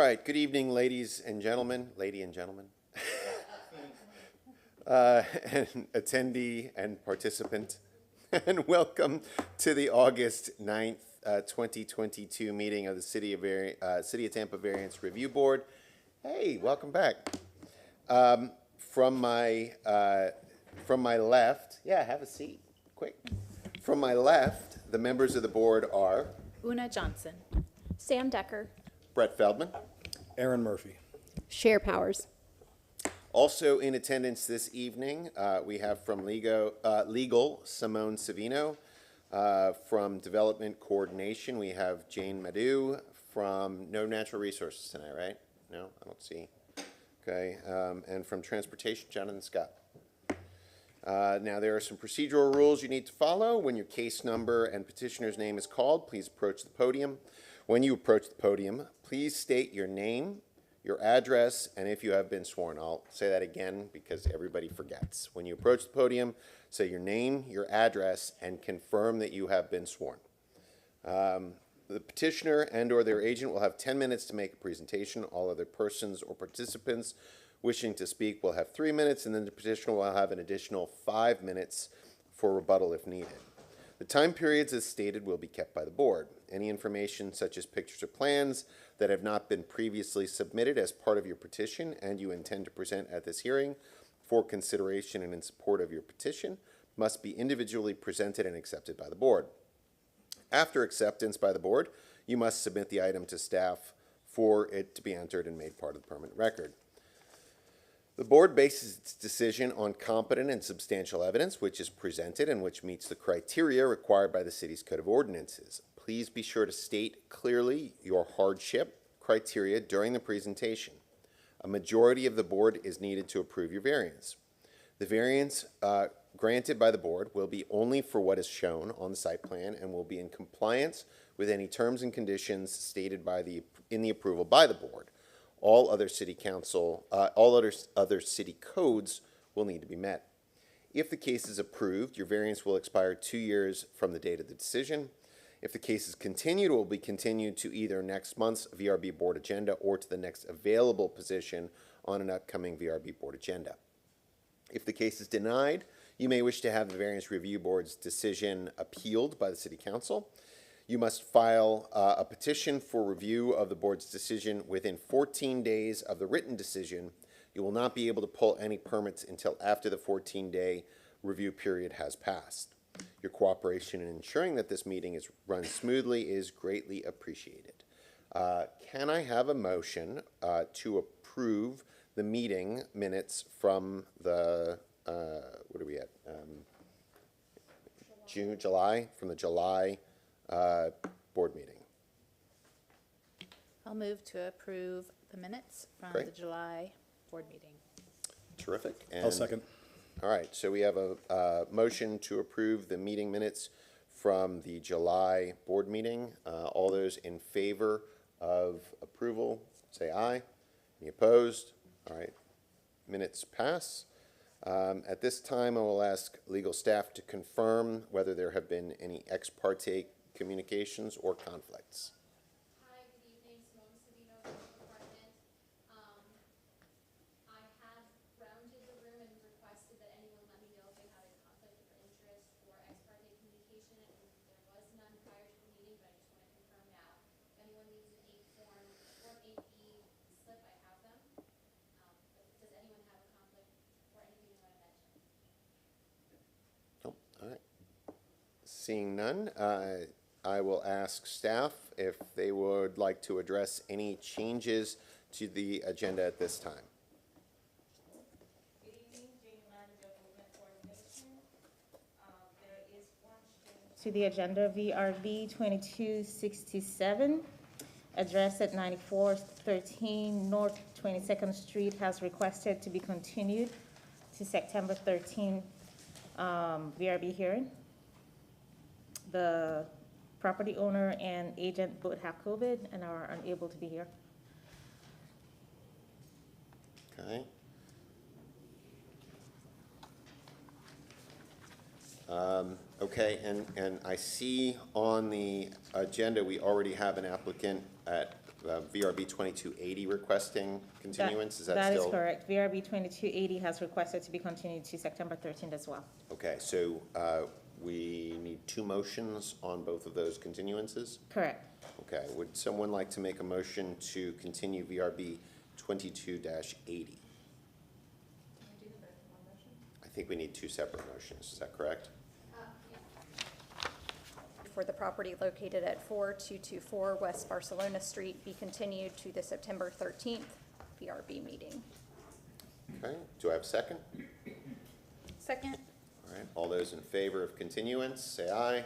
right, good evening, ladies and gentlemen, and attendee and participant, and welcome to the August 9th, 2022 meeting of the City of Tampa Variance Review Board. Hey, welcome back. From my left, yeah, have a seat, quick. From my left, the members of the board are Una Johnson. Sam Decker. Brett Feldman. Aaron Murphy. Share Powers. Also in attendance this evening, we have from Legal Simone Savino. From Development Coordination, we have Jane Madu. From No Natural Resources tonight, right? No, I don't see. Okay, and from Transportation, Jonathan Scott. Now, there are some procedural rules you need to follow. When your case number and petitioner's name is called, please approach the podium. When you approach the podium, please state your name, your address, and if you have been sworn. I'll say that again because everybody forgets. When you approach the podium, say your name, your address, and confirm that you have been sworn. The petitioner and or their agent will have 10 minutes to make a presentation. All other persons or participants wishing to speak will have 3 minutes, and then the petitioner will have an additional 5 minutes for rebuttal if needed. The time periods as stated will be kept by the board. Any information such as pictures or plans that have not been previously submitted as part of your petition and you intend to present at this hearing for consideration and in support of your petition must be individually presented and accepted by the board. After acceptance by the board, you must submit the item to staff for it to be entered and made part of the permanent record. The board bases its decision on competent and substantial evidence which is presented and which meets the criteria required by the city's Code of Ordinances. Please be sure to state clearly your hardship criteria during the presentation. A majority of the board is needed to approve your variance. The variance granted by the board will be only for what is shown on the site plan and will be in compliance with any terms and conditions stated in the approval by the board. All other city codes will need to be met. If the case is approved, your variance will expire 2 years from the date of the decision. If the case is continued, it will be continued to either next month's VRB board agenda or to the next available position on an upcoming VRB board agenda. If the case is denied, you may wish to have the Variance Review Board's decision appealed by the City Council. You must file a petition for review of the board's decision within 14 days of the written decision. You will not be able to pull any permits until after the 14-day review period has passed. Your cooperation in ensuring that this meeting is run smoothly is greatly appreciated. Can I have a motion to approve the meeting minutes from the, what are we at? July, from the July board meeting? I'll move to approve the minutes from Great. the July board meeting. Terrific. And I'll second. all right, so we have a motion to approve the meeting minutes from the July board meeting. All those in favor of approval, say aye. Any opposed? All right, minutes pass. At this time, I will ask legal staff to confirm whether there have been any ex parte communications or conflicts. Hi, good evening. Simone Savino from the department. I have rounded the room and requested that anyone let me know if they had a conflict of interest or ex parte communication, and there was none prior to the meeting, but I just want to confirm now. If anyone needs an 8-Form 8B slip, I have them. But does anyone have a conflict or anything you want to mention? Oh, all right. Seeing none, I will ask staff if they would like to address any changes to the agenda at this time. Good evening, Jane Manager, Movement Coordination. There is one change to the agenda, VRB 2267, address at 9413 North 22nd Street has requested to be continued to September 13 VRB hearing. The property owner and agent both have COVID and are unable to be here. Okay. Okay, and I see on the agenda we already have an applicant at VRB 2280 requesting continuance, is that That still? is correct. VRB 2280 has requested to be continued to September 13th as well. Okay, so we need two motions on both of those continuances? Correct. Okay, would someone like to make a motion to continue VRB 22-80? I think we need two separate motions, is that correct? For the property located at 4224 West Barcelona Street be continued to the September 13th VRB meeting. Okay, do I have a second? Second. All right, all those in favor of continuance, say aye.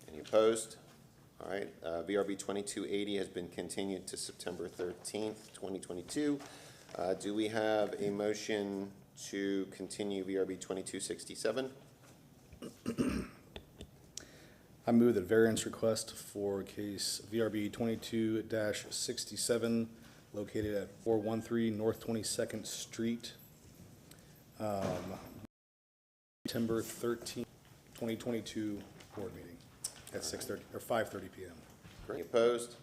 Any opposed? All right, VRB 2280 has been continued to September 13th, 2022. Do we have a motion to continue VRB 2267? I move that variance request for case VRB 22-67 located at 413 North 22nd Street, September 13, 2022 board meeting at 6:30 or 5:30 p.m. Any opposed?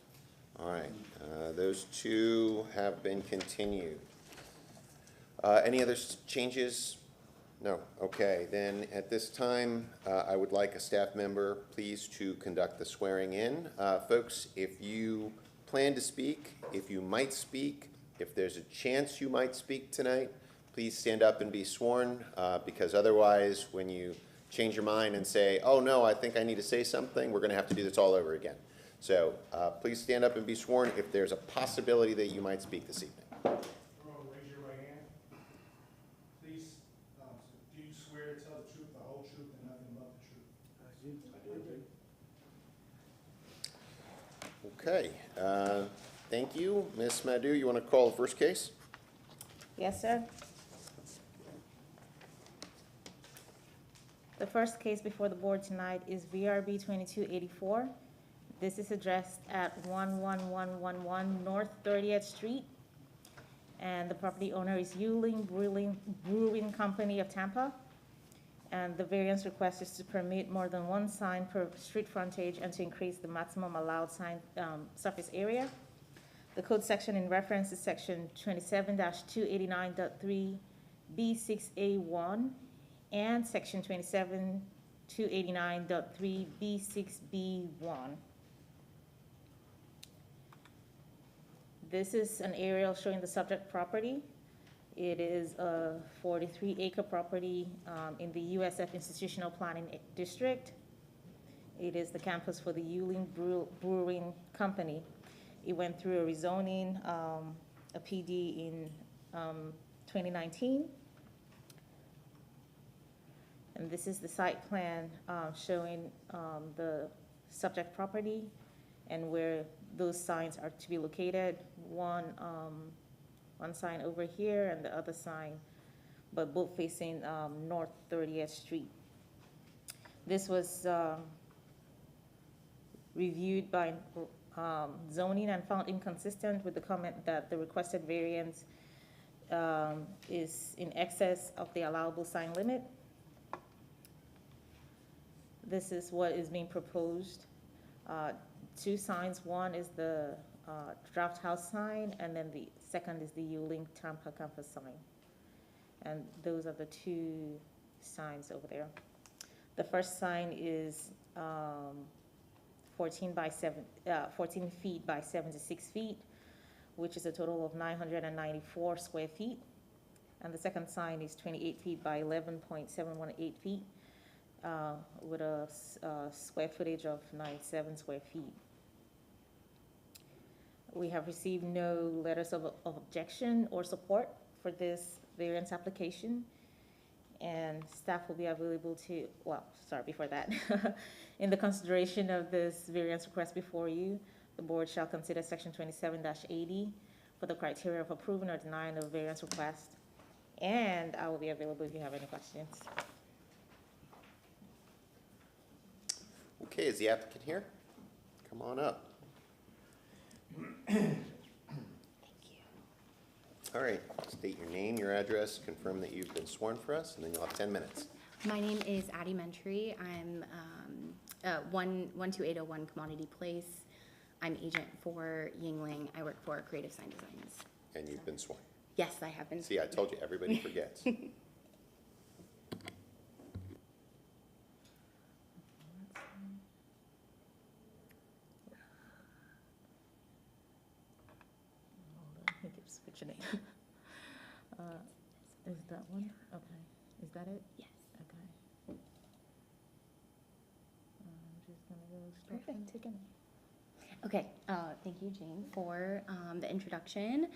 All right, those two have been continued. Any other changes? No. Okay, then at this time, I would like a staff member, please, to conduct the swearing in. Folks, if you plan to speak, if you might speak, if there's a chance you might speak tonight, please stand up and be sworn, because otherwise, when you change your mind and say, oh no, I think I need to say something, we're going to have to do this all over again. So please stand up and be sworn if there's a possibility that you might speak this evening. Raise your right hand. Please, do you swear to tell the truth, the whole truth, and nothing but the truth? I do. Okay, thank you. Ms. Madhu, you want to call the first case? Yes, sir. The first case before the board tonight is VRB 2284. This is addressed at 11111 North 30th Street. And the property owner is Yuling Brewing Company of Tampa. And the variance request is to permit more than one sign per street frontage and to increase the maximum allowed sign surface area. The code section in reference is section 27-289.3 B6A1 and section 27-289.3 B6B1. This is an aerial showing the subject property. It is a 43-acre property in the USF Institutional Planning District. It is the campus for the Yuling Brewing Company. It went through a rezoning, a PD in 2019. And this is the site plan showing the subject property and where those signs are to be located. One sign over here and the other sign, but both facing North 30th Street. This was reviewed by zoning and found inconsistent with the comment that the requested variance is in excess of the allowable sign limit. This is what is being proposed. Two signs. One is the Draft House sign, and then the second is the Yuling Tampa campus sign. And those are the two signs over there. The first sign is 14 feet by 76 feet, which is a total of 994 square feet. And the second sign is 28 feet by 11.718 feet, with a square footage of 97 square feet. We have received no letters of objection or support for this variance application, and staff will be available to, well, sorry, before that. In the consideration of this variance request before you, the board shall consider section 27-80 for the criteria of approving or denying a variance request, and I will be available if you have any questions. Okay, is the applicant here? Come on up. All right, state your name, your address, confirm that you've been sworn for us, and then you'll have 10 minutes. My name is Addie Mentry. I'm 12801 Commodity Place. I'm agent for Yingling. I work for Creative Sign Designs. And you've been sworn. Yes, I have been. See, I told you, everybody forgets. He keeps switching it. Is that one? Okay. Is that it? Yes. Okay. I'm just gonna go straight from taking it. Okay, thank you, Jane, for the introduction.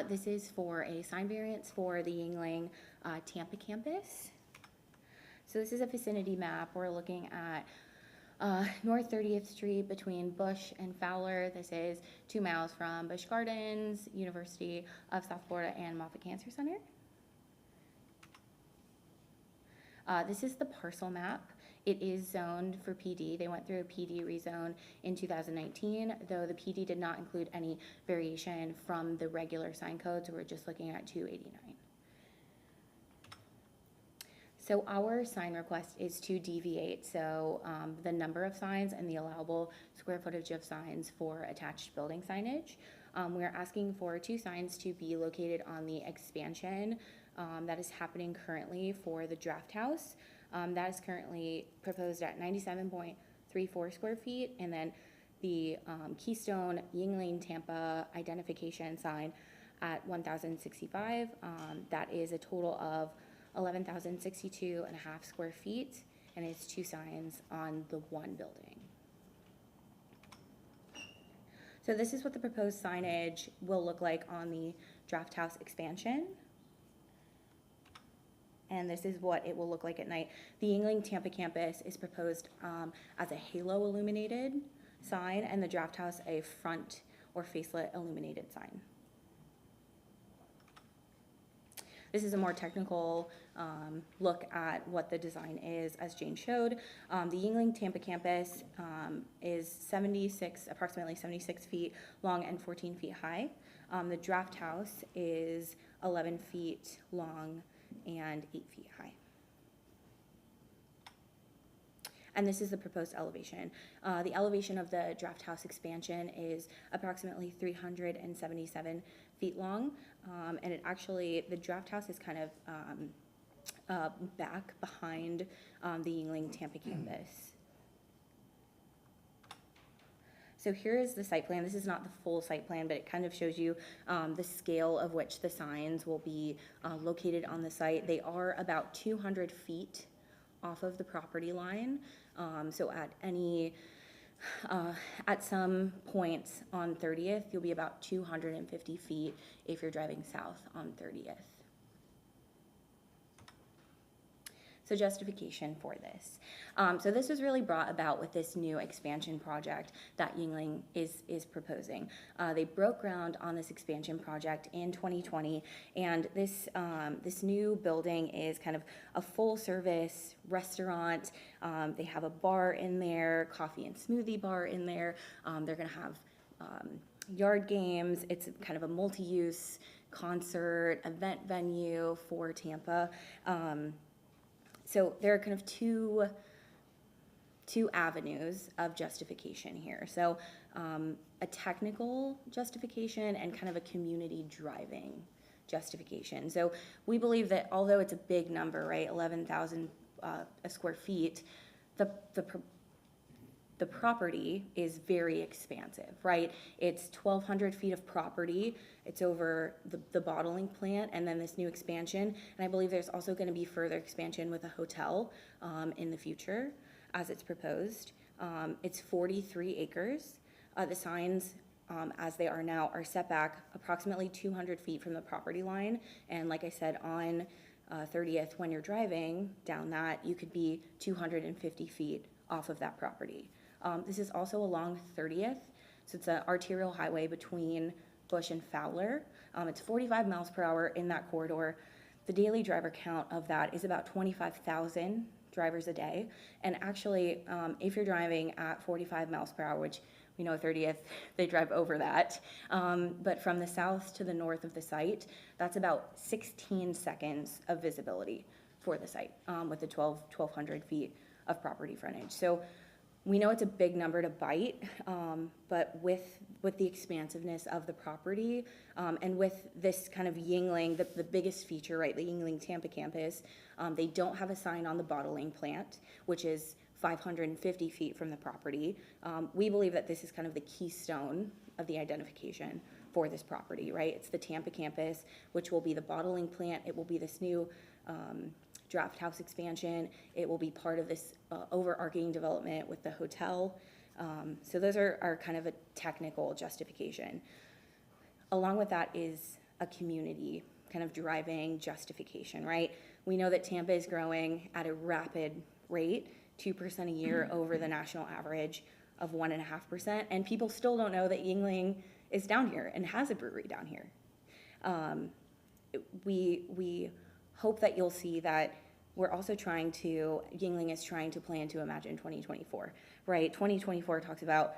This is for a sign variance for the Yingling Tampa campus. So this is a vicinity map. We're looking at North 30th Street between Bush and Fowler. This is 2 miles from Busch Gardens, University of South Florida, and Moffitt Cancer Center. This is the parcel map. It is zoned for PD. They went through a PD rezone in 2019, though the PD did not include any variation from the regular sign code, so we're just looking at 289. So our sign request is to deviate, so the number of signs and the allowable square footage of signs for attached building signage. We're asking for 2 signs to be located on the expansion that is happening currently for the draft house. That is currently proposed at 97.34 square feet, and then the Keystone Yingling Tampa identification sign at 1,065. That is a total of 11,062 and a half square feet, and it's 2 signs on the one building. So this is what the proposed signage will look like on the draft house expansion. And this is what it will look like at night. The Yingling Tampa campus is proposed as a halo illuminated sign, and the draft house a front or facelit illuminated sign. This is a more technical look at what the design is, as Jane showed. The Yingling Tampa campus is approximately 76 feet long and 14 feet high. The draft house is 11 feet long and 8 feet high. And this is the proposed elevation. The elevation of the draft house expansion is approximately 377 feet long, and the draft house is kind of back behind the Yingling Tampa campus. So here is the site plan. This is not the full site plan, but it kind of shows you the scale of which the signs will be located on the site. They are about 200 feet off of the property line. So at some points on 30th, you'll be about 250 feet if you're driving south on 30th. So justification for this. So this was really brought about with this new expansion project that Yingling is proposing. They broke ground on this expansion project in 2020, and this new building is kind of a full service restaurant. They have a bar in there, coffee and smoothie bar in there. They're gonna have yard games. It's kind of a multi-use concert event venue for Tampa. So there are kind of two avenues of justification here. So a technical justification and kind of a community driving justification. So we believe that although it's a big number, right, 11,000 square feet, the property is very expansive, right? It's 1,200 feet of property. It's over the bottling plant and then this new expansion. And I believe there's also going to be further expansion with a hotel in the future as it's proposed. It's 43 acres. The signs, as they are now, are set back approximately 200 feet from the property line. And like I said, on 30th, when you're driving down that, you could be 250 feet off of that property. This is also along 30th, so it's an arterial highway between Bush and Fowler. It's 45 miles per hour in that corridor. The daily driver count of that is about 25,000 drivers a day. And actually, if you're driving at 45 miles per hour, which we know 30th, they drive over that. But from the south to the north of the site, that's about 16 seconds of visibility for the site with the 1,200 feet of property frontage. So we know it's a big number to bite, but with the expansiveness of the property, and with this kind of Yingling, the biggest feature, right, the Yingling Tampa campus, they don't have a sign on the bottling plant, which is 550 feet from the property. We believe that this is kind of the keystone of the identification for this property, right? It's the Tampa campus, which will be the bottling plant. It will be this new draft house expansion. It will be part of this overarching development with the hotel. So those are kind of a technical justification. Along with that is a community kind of driving justification, right? We know that Tampa is growing at a rapid rate, 2% a year over the national average of 1.5%, and people still don't know that Yingling is down here and has a brewery down here. We hope that you'll see that we're also Yingling is trying to plan to imagine 2024, right? 2024 talks about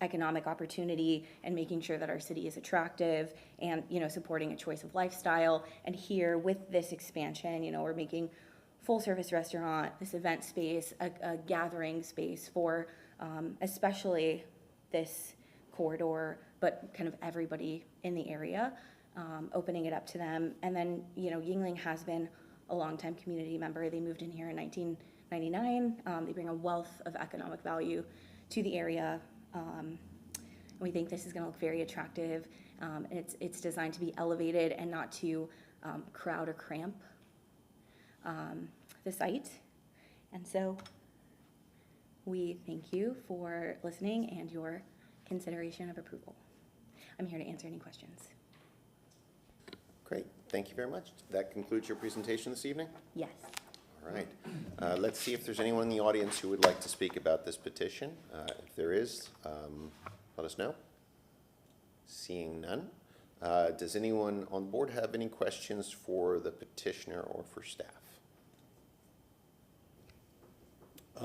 economic opportunity and making sure that our city is attractive and, supporting a choice of lifestyle. And here with this expansion, we're making full service restaurant, this event space, a gathering space for especially this corridor, but kind of everybody in the area, opening it up to them. And then, Yingling has been a longtime community member. They moved in here in 1999. They bring a wealth of economic value to the area. And we think this is going to look very attractive. And it's designed to be elevated and not to crowd or cramp the site. And so we thank you for listening and your consideration of approval. I'm here to answer any questions. Great, thank you very much. That concludes your presentation this evening? Yes. All right, let's see if there's anyone in the audience who would like to speak about this petition. If there is, let us know. Seeing none. Does anyone on the board have any questions for the petitioner or for staff?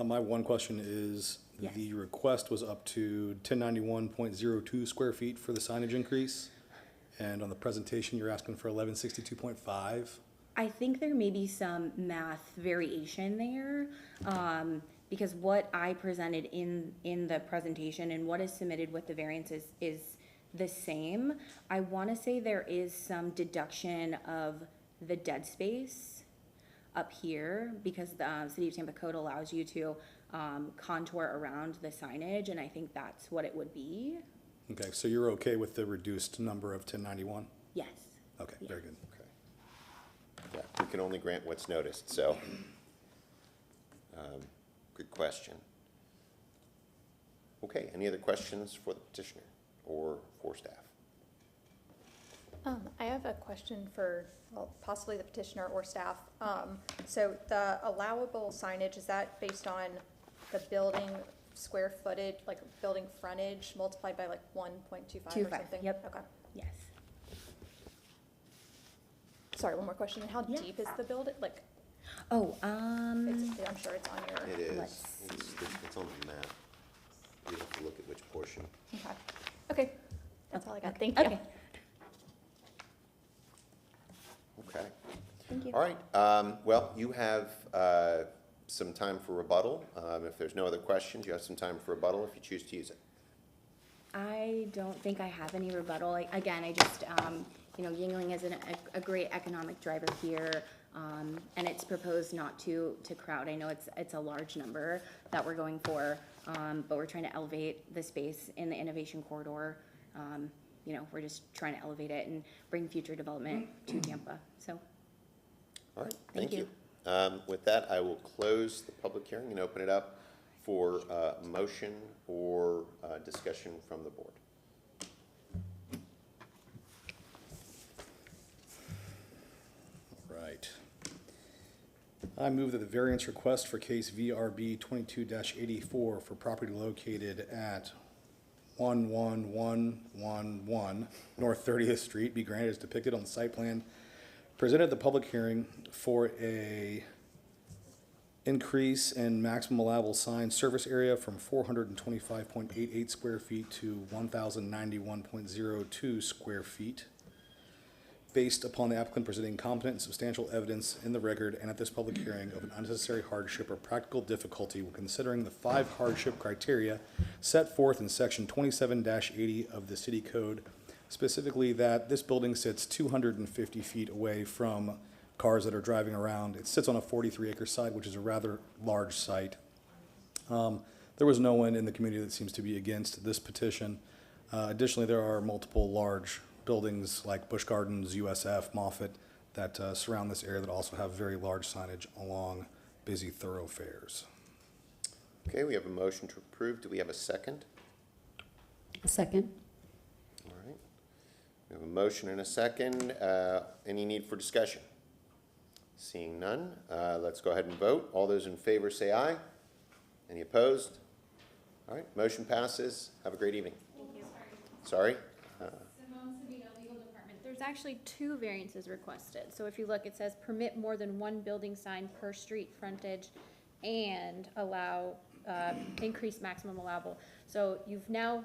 My one question is, Yes. the request was up to 1091.02 square feet for the signage increase, and on the presentation, you're asking for 1162.5. I think there may be some math variation there, because what I presented in the presentation and what is submitted with the variances is the same. I want to say there is some deduction of the dead space up here because the City of Tampa code allows you to contour around the signage, and I think that's what it would be. Okay, so you're okay with the reduced number of 1091? Yes. Okay, Yeah. very good. Yeah, we can only grant what's noticed, so, good question. Okay, any other questions for the petitioner or for staff? I have a question for, well, possibly the petitioner or staff. So the allowable signage, is that based on the building square footage, like building frontage multiplied by like 1.25 or 25, something? yep. Okay. Yes. Sorry, one more question. How Yeah. deep is the building? Like, Oh, I'm sure it's on your, It is, Let's it's on the map. You have to look at which portion. okay. Okay, that's all I got. Thank you. okay. Okay. Thank you. All right, well, you have some time for rebuttal. If there's no other questions, you have some time for rebuttal if you choose to use it. I don't think I have any rebuttal. Again, I just, Yingling is a great economic driver here, and it's proposed not to crowd. I know it's a large number that we're going for, but we're trying to elevate the space in the innovation corridor. We're just trying to elevate it and bring future development to Tampa, so. All right, Thank thank you. With that, I will close the public hearing and open it up for motion or discussion from the board. Right. I move that the variance request for case VRB 22-84 for property located at 11111 North 30th Street be granted as depicted on the site plan presented at the public hearing for a increase in maximum allowable sign surface area from 425.88 square feet to 1,091.02 square feet. based upon the applicant presenting competent and substantial evidence in the record and at this public hearing of an unnecessary hardship or practical difficulty when considering the 5 hardship criteria set forth in section 27-80 of the city code, specifically that this building sits 250 feet away from cars that are driving around. It sits on a 43-acre site, which is a rather large site. There was no one in the community that seems to be against this petition. Additionally, there are multiple large buildings like Busch Gardens, USF, Moffett that surround this area that also have very large signage along busy thoroughfares. Okay, we have a motion to approve. Do we have a second? A second. All right. We have a motion and a second. Any need for discussion? Seeing none, let's go ahead and vote. All those in favor say aye. Any opposed? All right, motion passes. Have a great evening. Thank you. Sorry? Simone Savino, Legal Department. There's actually 2 variances requested. So if you look, it says permit more than 1 building sign per street frontage and allow increased maximum allowable. So you've now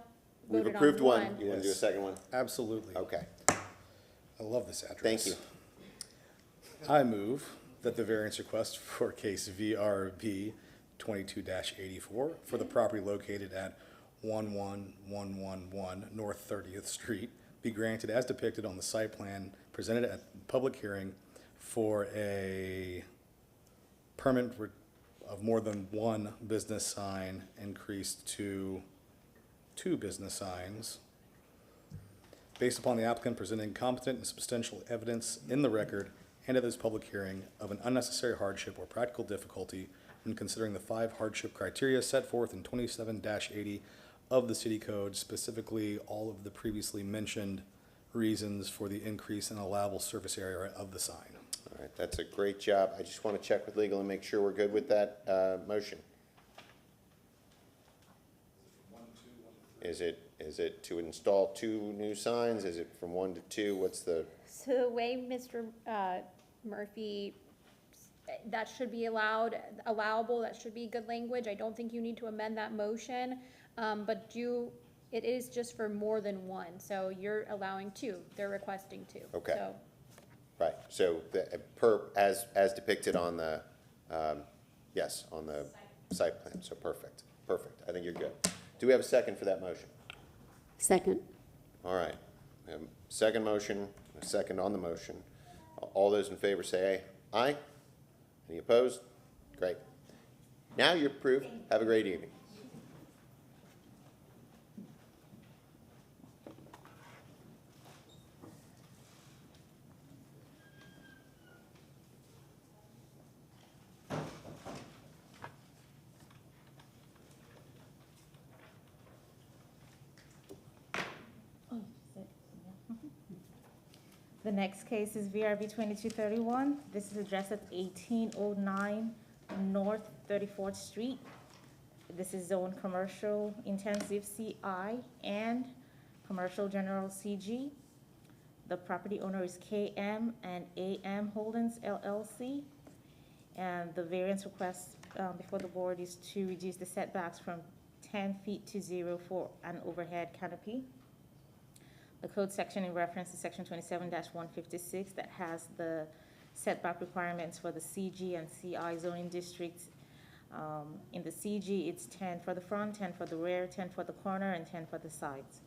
We've voted on approved one. one. You want to do a second one? Absolutely. Okay, I love this address. thank you. I move that the variance request for case VRB 22-84 for the property located at 11111 North 30th Street be granted as depicted on the site plan presented at public hearing for a permit of more than 1 business sign increased to 2 business signs based upon the applicant presenting competent and substantial evidence in the record and at this public hearing of an unnecessary hardship or practical difficulty when considering the 5 hardship criteria set forth in 27-80 of the city code, specifically all of the previously mentioned reasons for the increase in allowable surface area of the sign. All right, that's a great job. I just want to check with legal and make sure we're good with that motion. Is it to install 2 new signs? Is it from 1 to 2? What's the, So the way Mr. Murphy, that should be allowable, that should be good language. I don't think you need to amend that motion, but it is just for more than 1. So you're allowing 2, they're requesting 2. Okay. So right, so as depicted on the, yes, on the site plan, so perfect, I think you're good. Do we have a second for that motion? Second. All right, we have a second motion, a second on the motion. All those in favor say aye. Any opposed? Great. Now you're approved. Have a great evening. The next case is VRB 2231. This is addressed at 1809 North 34th Street. This is zone commercial intensive CI and commercial general CG. The property owner is KM and AM Holdings LLC. And the variance request before the board is to reduce the setbacks from 10 feet to 0 for an overhead canopy. The code section in reference to section 27-156 that has the setback requirements for the CG and CI zoning districts. In the CG, it's 10 for the front, 10 for the rear, 10 for the corner, and 10 for the sides.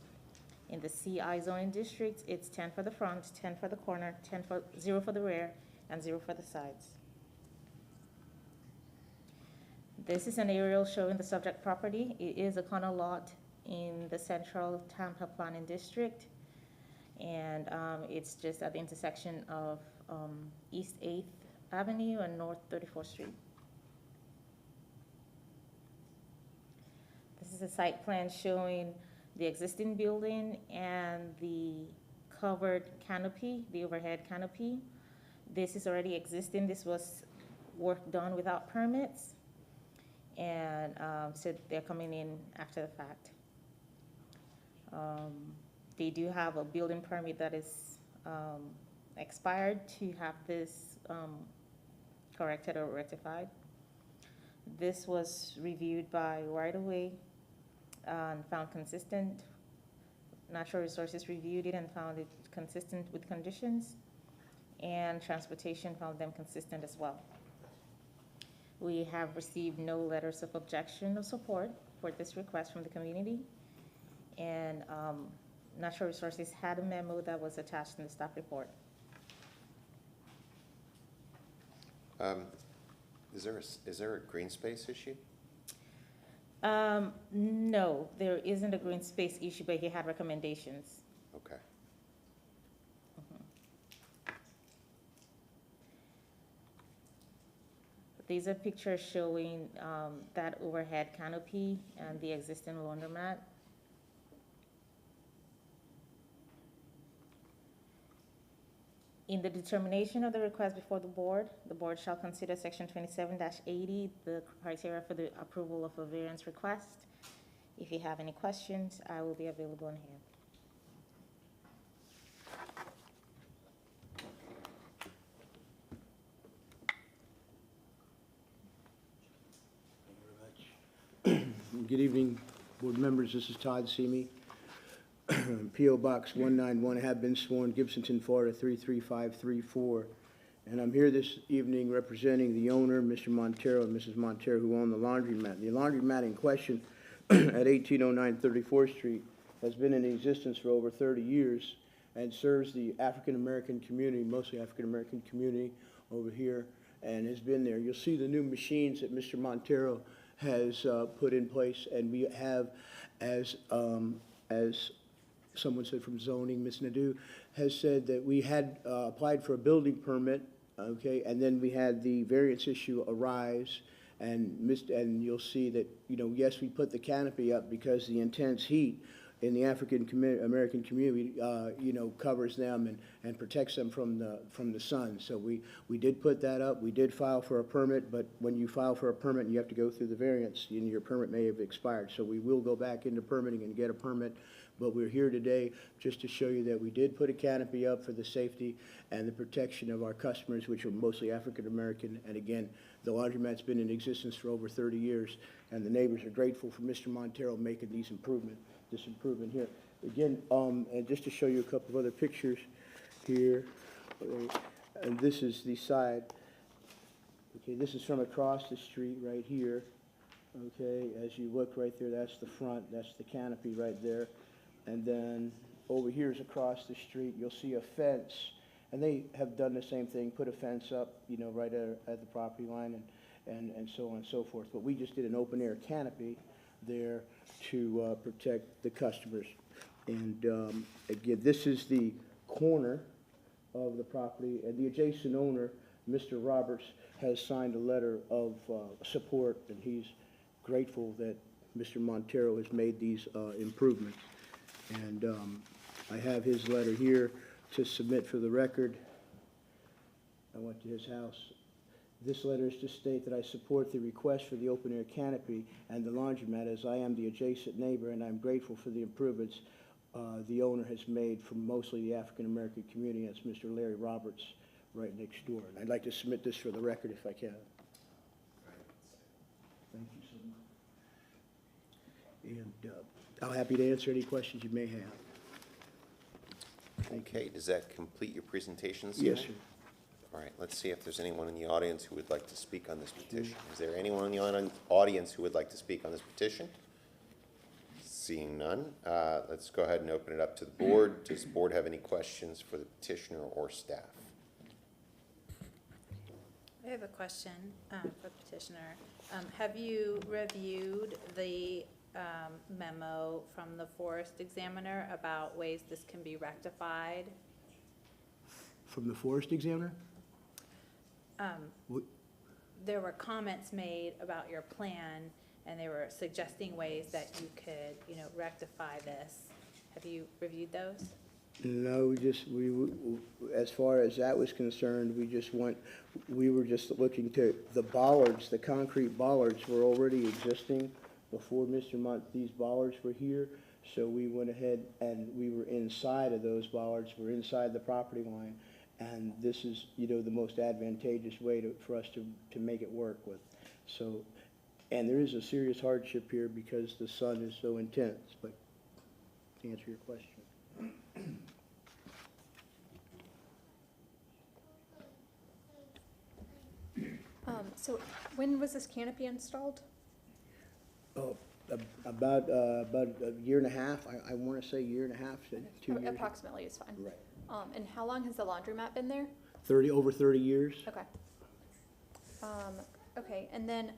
In the CI zoning districts, it's 10 for the front, 10 for the corner, 0 for the rear, and 0 for the sides. This is an aerial showing the subject property. It is a corner lot in the central Tampa planning district. And it's just at the intersection of East 8th Avenue and North 34th Street. This is a site plan showing the existing building and the covered canopy, the overhead canopy. This is already existing. This was work done without permits. And so they're coming in after the fact. They do have a building permit that is expired to have this corrected or rectified. This was reviewed by Right Away and found consistent. Natural Resources reviewed it and found it consistent with conditions. and transportation found them consistent as well. We have received no letters of objection or support for this request from the community. And Natural Resources had a memo that was attached in the staff report. Is there a green space issue? No, there isn't a green space issue, but he had recommendations. Okay. These are pictures showing that overhead canopy and the existing laundromat. In the determination of the request before the board shall consider section 27-80, the criteria for the approval of a variance request. If you have any questions, I will be available on hand. Good evening, board members. This is Todd Seamy. P.O. Box 191, have been sworn, Gibsonton, Florida 33534. And I'm here this evening representing the owner, Mr. Montero and Mrs. Montero, who own the laundromat. The laundromat in question at 1809 34th Street has been in existence for over 30 years and serves the African-American community, mostly African-American community over here, and has been there. You'll see the new machines that Mr. Montero has put in place, and we have, as someone said from zoning, Ms. Nadeau, has said that we had applied for a building permit, okay, and then we had the variance issue arise, and you'll see that, you know, yes, we put the canopy up because the intense heat in the African-American community, you know, covers them and protects them from the sun. So we did put that up. We did file for a permit, but when you file for a permit, you have to go through the variance, and your permit may have expired. So we will go back into permitting and get a permit. But we're here today just to show you that we did put a canopy up for the safety and the protection of our customers, which are mostly African-American. And again, the laundromat's been in existence for over 30 years, and the neighbors are grateful for Mr. Montero making this improvement here. Again, and just to show you a couple of other pictures here, and this is the side. Okay, this is from across the street right here. Okay, as you look right there, that's the front, that's the canopy right there. And then over here is across the street, you'll see a fence, and they have done the same thing, put a fence up, you know, right at the property line and so on and so forth. But we just did an open air canopy there to protect the customers. And again, this is the corner of the property, and the adjacent owner, Mr. Roberts, has signed a letter of support, and he's grateful that Mr. Montero has made these improvements. And I have his letter here to submit for the record. I went to his house. This letter is to state that I support the request for the open-air canopy and the laundromat, as I am the adjacent neighbor, and I'm grateful for the improvements the owner has made for mostly the African-American community. That's Mr. Larry Roberts right next door. And I'd like to submit this for the record if I can. Thank you so much. And I'm happy to answer any questions you may have. Okay, does that complete your presentation this Yes, evening? sir. All right, let's see if there's anyone in the audience who would like to speak on this petition. Is there anyone in the audience who would like to speak on this petition? Seeing none, let's go ahead and open it up to the board. Does the board have any questions for the petitioner or staff? I have a question for the petitioner. Have you reviewed the memo from the forest examiner about ways this can be rectified? From the forest examiner? There were comments made about your plan, and they were suggesting ways that you could, you know, rectify this. Have you reviewed those? No, as far as that was concerned, we were just looking to, the bollards, the concrete bollards were already existing before these bollards were here. So we went ahead and we were inside of those bollards, we're inside the property line. And this is, you know, the most advantageous way for us to make it work with. So, and there is a serious hardship here because the sun is so intense, but to answer your question. So when was this canopy installed? Oh, about a year and a half, I want to say year and a half to 2 years. Approximately is fine. Right. And how long has the laundromat been there? Over 30 years. Okay. Okay, and then,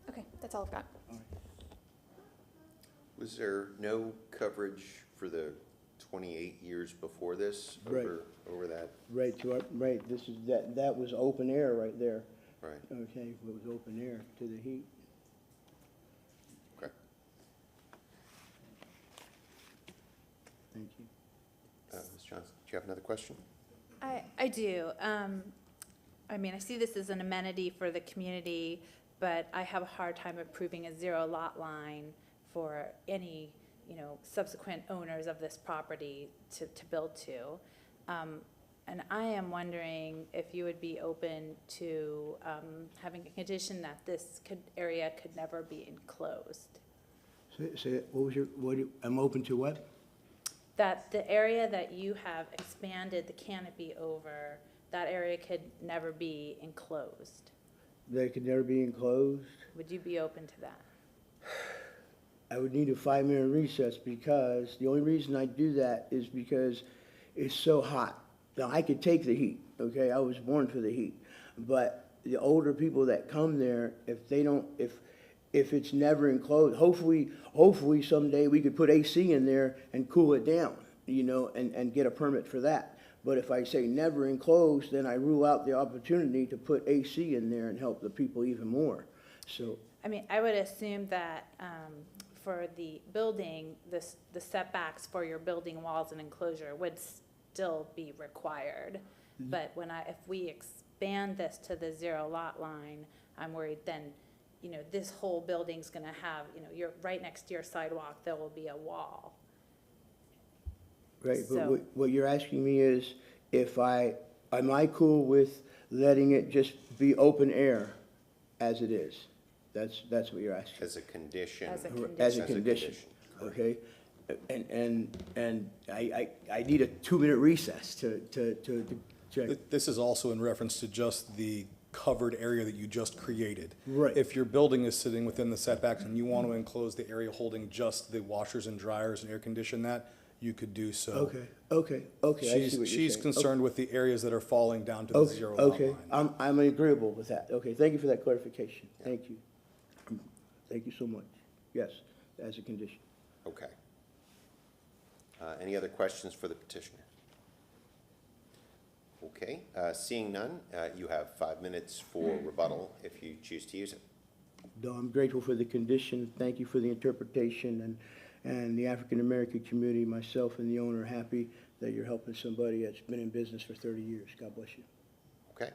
okay, that's all I've got. Was there no coverage for the 28 years before this? Right. Over that? Right, right, this is, that was open air right there. Right. Okay, it was open air to the heat. Okay. Thank you. Ms. Johnson, do you have another question? I do. I mean, I see this as an amenity for the community, but I have a hard time approving a zero lot line for any, subsequent owners of this property to build to. And I am wondering if you would be open to having a condition that this area could never be enclosed. Say, I'm open to what? That the area that you have expanded the canopy over, that area could never be enclosed. They could never be enclosed? Would you be open to that? I would need a 5-minute recess because the only reason I do that is because it's so hot. Now, I could take the heat, okay? I was born for the heat. But the older people that come there, if it's never enclosed, hopefully someday we could put AC in there and cool it down, and get a permit for that. But if I say never enclosed, then I rule out the opportunity to put AC in there and help the people even more. So, I mean, I would assume that for the building, the setbacks for your building walls and enclosure would still be required. But if we expand this to the zero lot line, I'm worried then, this whole building's gonna have, you're right next to your sidewalk, there will be a wall. right, So- but what you're asking me is am I cool with letting it just be open air as it is? That's what you're asking. As a condition? As a As a condition, okay? And I need a 2-minute recess to check. This is also in reference to just the covered area that you just created. Right. If your building is sitting within the setbacks and you want to enclose the area holding just the washers and dryers and air condition that, you could do so. Okay, I see what you're She's saying. concerned with the areas that are falling down to the Okay, zero lot okay, line. I'm agreeable with that. Okay, thank you for that clarification. Thank you. Thank you so much. Yes, as a condition. Okay. Any other questions for the petitioner? Okay, seeing none, you have 5 minutes for rebuttal if you choose to use it. No, I'm grateful for the condition. Thank you for the interpretation, and the African-American community, myself and the owner, are happy that you're helping somebody that's been in business for 30 years. God bless you. Okay.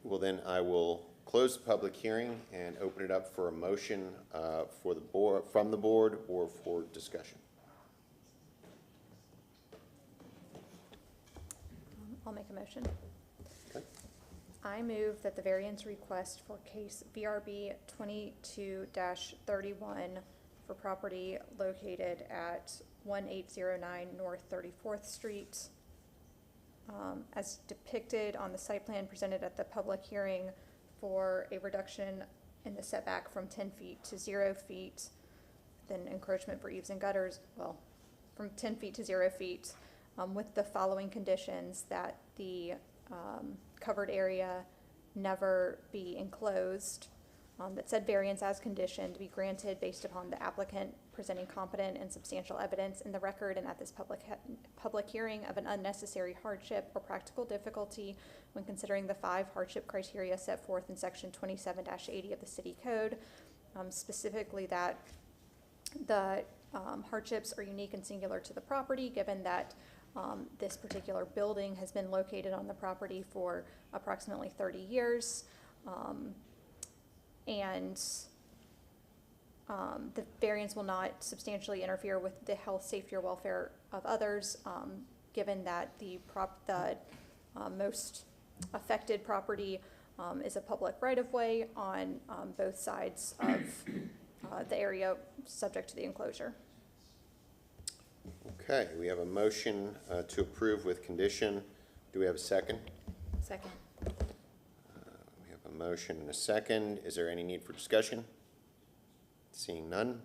Well, then I will close the public hearing and open it up for a motion for the board, from the board, or for discussion. I'll make a motion. Okay. I move that the variance request for case VRB 22-31 for property located at 1809 North 34th Street, as depicted on the site plan presented at the public hearing, for a reduction in the setback from 10 feet to 0 feet, then encroachment for eaves and gutters, well, from 10 feet to 0 feet, with the following conditions: that the covered area never be enclosed, that said variance as conditioned be granted based upon the applicant presenting competent and substantial evidence in the record and at this public hearing of an unnecessary hardship or practical difficulty when considering the 5 hardship criteria set forth in section 27-80 of the city code, specifically that the hardships are unique and singular to the property, given that this particular building has been located on the property for approximately 30 years. And the variance will not substantially interfere with the health, safety, or welfare of others, given that the most affected property is a public right-of-way on both sides of the area subject to the enclosure. Okay, we have a motion to approve with condition. Do we have a second? Second. motion and a second. Is there any need for discussion? Seeing none.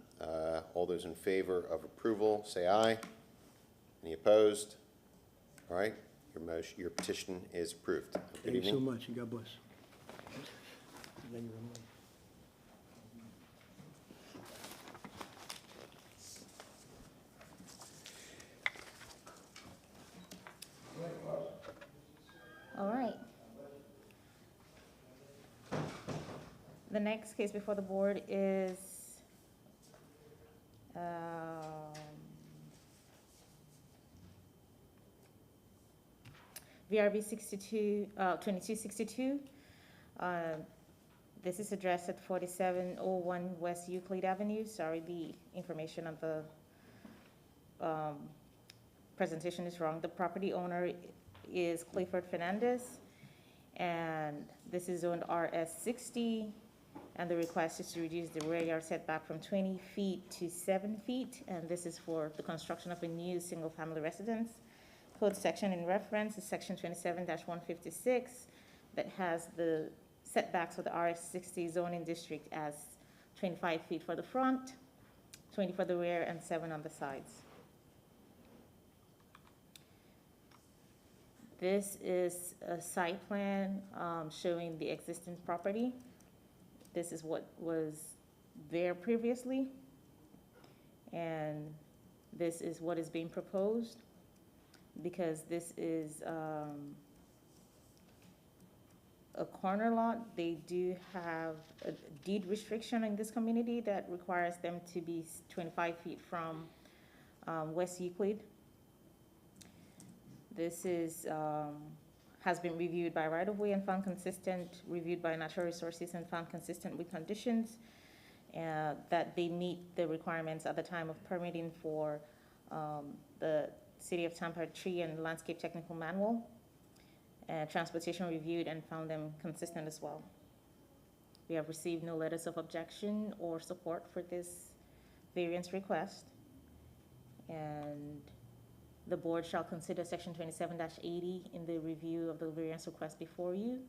All those in favor of approval, say aye. Any opposed? All right, your petition is approved. Good Thank you so evening. much, and God bless. Thank you very much. All right. The next case before the board is VRB 2262. This is addressed at 4701 West Euclid Avenue. Sorry, the information on the presentation is wrong. The property owner is Clifford Fernandez, and this is zoned RS 60, and the request is to reduce the rear yard setback from 20 feet to 7 feet, and this is for the construction of a new single-family residence. Code section in reference is section 27-156 that has the setbacks for the RS 60 zoning district as 25 feet for the front, 20 for the rear, and 7 on the sides. This is a site plan showing the existing property. This is what was there previously, and this is what is being proposed. Because this is a corner lot, they do have a deed restriction in this community that requires them to be 25 feet from West Euclid. This is, has been reviewed by right-of-way and found consistent, reviewed by natural resources and found consistent with conditions, that they meet the requirements at the time of permitting for the City of Tampa Tree and Landscape Technical Manual. Transportation reviewed and found them consistent as well. We have received no letters of objection or support for this variance request. And the board shall consider section 27-80 in the review of the variance request before you.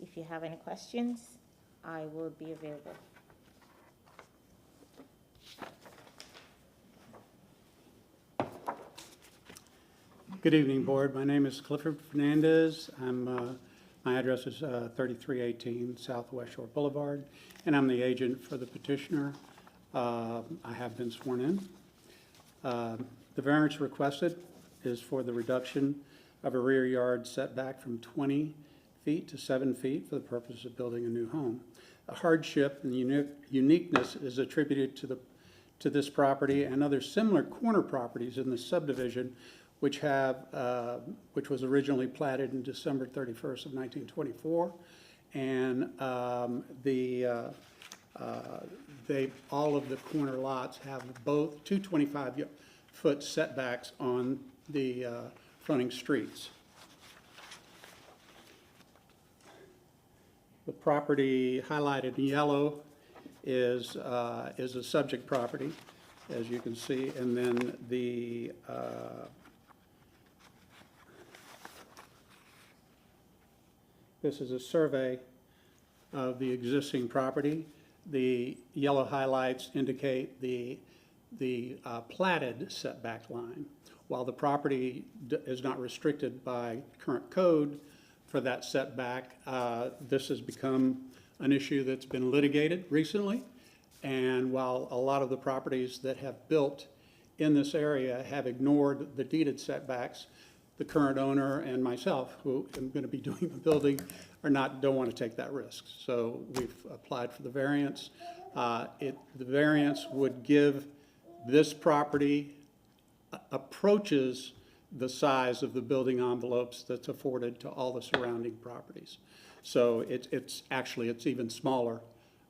If you have any questions, I will be available. Good evening, Board. My name is Clifford Fernandez. My address is 3318 Southwest Shore Boulevard, and I'm the agent for the petitioner. I have been sworn in. The variance requested is for the reduction of a rear yard setback from 20 feet to 7 feet for the purpose of building a new home. The hardship and uniqueness is attributed to this property and other similar corner properties in the subdivision, which was originally platted in December 31st of 1924, and all of the corner lots have both two 25-foot setbacks on the fronting streets. The property highlighted in yellow is a subject property, as you can see, and then this is a survey of the existing property. The yellow highlights indicate the platted setback line. While the property is not restricted by current code for that setback, this has become an issue that's been litigated recently. And while a lot of the properties that have built in this area have ignored the deeded setbacks, the current owner and myself, who am going to be doing the building, don't want to take that risk. So we've applied for the variance. The variance would give this property approaches the size of the building envelopes that's afforded to all the surrounding properties. So it's even smaller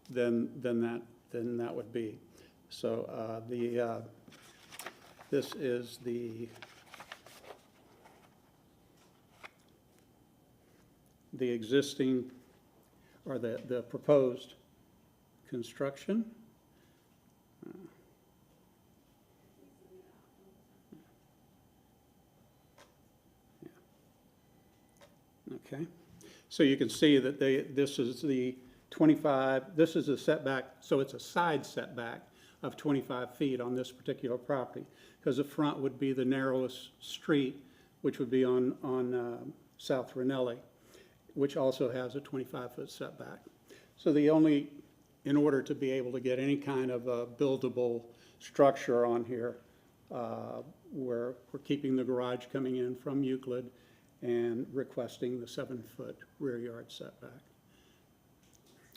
than that would be. So this is the existing, or the proposed construction. Okay, So you can see that this is the 25, this is a setback, so it's a side setback of 25 feet on this particular property, because the front would be the narrowest street, which would be on South Ranelli, which also has a 25-foot setback. So in order to be able to get any kind of a buildable structure on here, we're keeping the garage coming in from Euclid and requesting the 7-foot rear yard setback.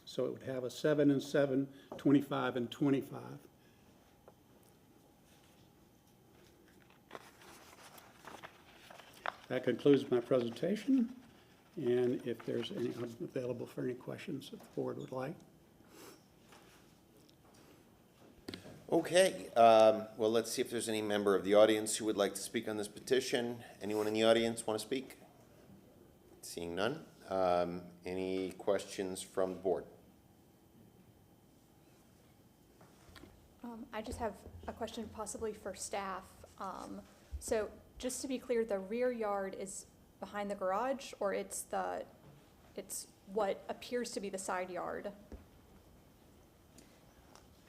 So it would have a 7 and 7, 25 and 25. That concludes my presentation, and if there's any, I'm available for any questions that the board would like. Okay, well, let's see if there's any member of the audience who would like to speak on this petition. Anyone in the audience want to speak? Seeing none. Any questions from the board? I just have a question possibly for staff. So just to be clear, the rear yard is behind the garage, or it's what appears to be the side yard?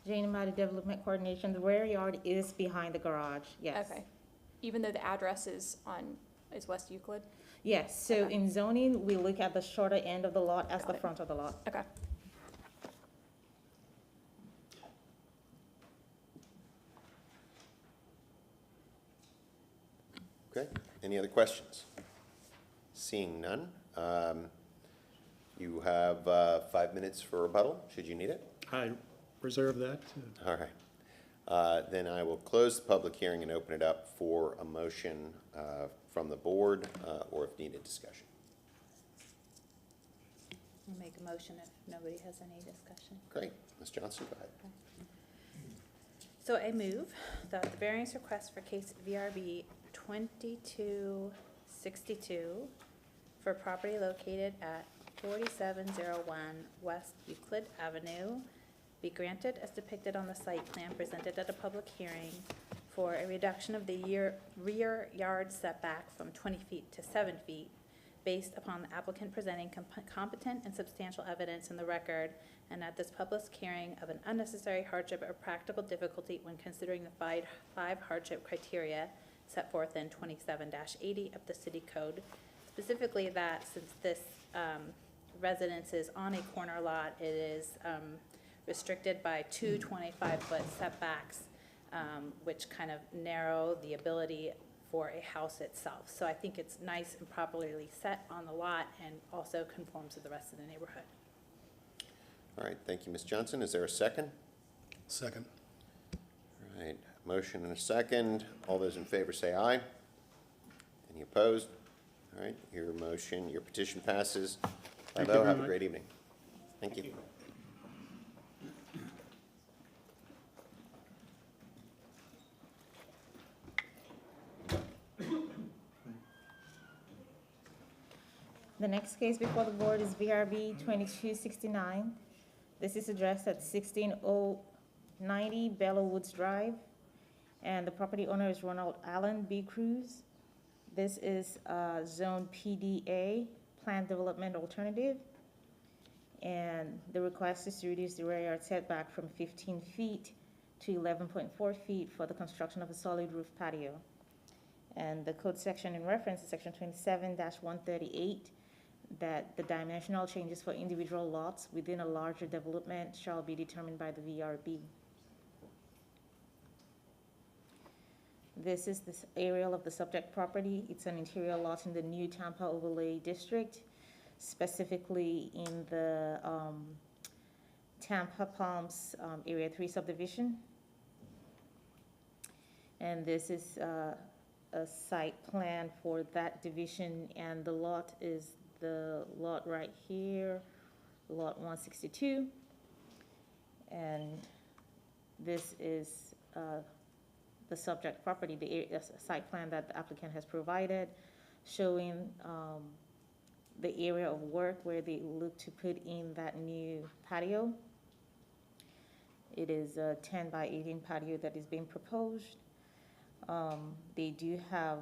Jane Amati, Development Coordination, the rear yard is behind the garage, yes. Okay. Even though the address is West Euclid? Yes, so Okay. in zoning, we look at the shorter end of the lot as Got the it. front of the lot. Okay. Okay, any other questions? Seeing none, you have 5 minutes for rebuttal, should you need it. I reserve that. All right. Then I will close the public hearing and open it up for a motion from the board or if needed, discussion. I'll make a motion if nobody has any discussion. Great. Ms. Johnson, go ahead. So I move that the variance request for case VRB 2262 for property located at 4701 West Euclid Avenue be granted as depicted on the site plan presented at a public hearing for a reduction of the rear yard setback from 20 feet to 7 feet based upon the applicant presenting competent and substantial evidence in the record, and at this public hearing of an unnecessary hardship or practical difficulty when considering the five hardship criteria set forth in 27-80 of the city code. Specifically that since this residence is on a corner lot, it is restricted by two 25-foot setbacks, which kind of narrow the ability for a house itself. So I think it's nice and properly set on the lot and also conforms to the rest of the neighborhood. All right, thank you, Ms. Johnson. Is there a second? Second. All right, motion and a second. All those in favor say aye. Any opposed? All right, your petition passes. Thank you Have very a much. great evening. Thank you. The next case before the board is VRB 2269. This is addressed at 16090 Bellow Woods Drive, and the property owner is Ronald Allen B. Cruz. This is Zone PDA, Planned Development Alternative, and the request is to reduce the rear yard setback from 15 feet to 11.4 feet for the construction of a solid roof patio. And the code section in reference is section 27-138, that the dimensional changes for individual lots within a larger development shall be determined by the VRB. This is this aerial of the subject property. It's an interior lot in the new Tampa Overlay District, specifically in the Tampa Palms Area 3 subdivision. And this is a site plan for that division, and the lot is the lot right here, lot 162. And this is the subject property, the site plan that the applicant has provided, showing the area of work where they look to put in that new patio. It is a 10 by 18 patio that is being proposed. They do have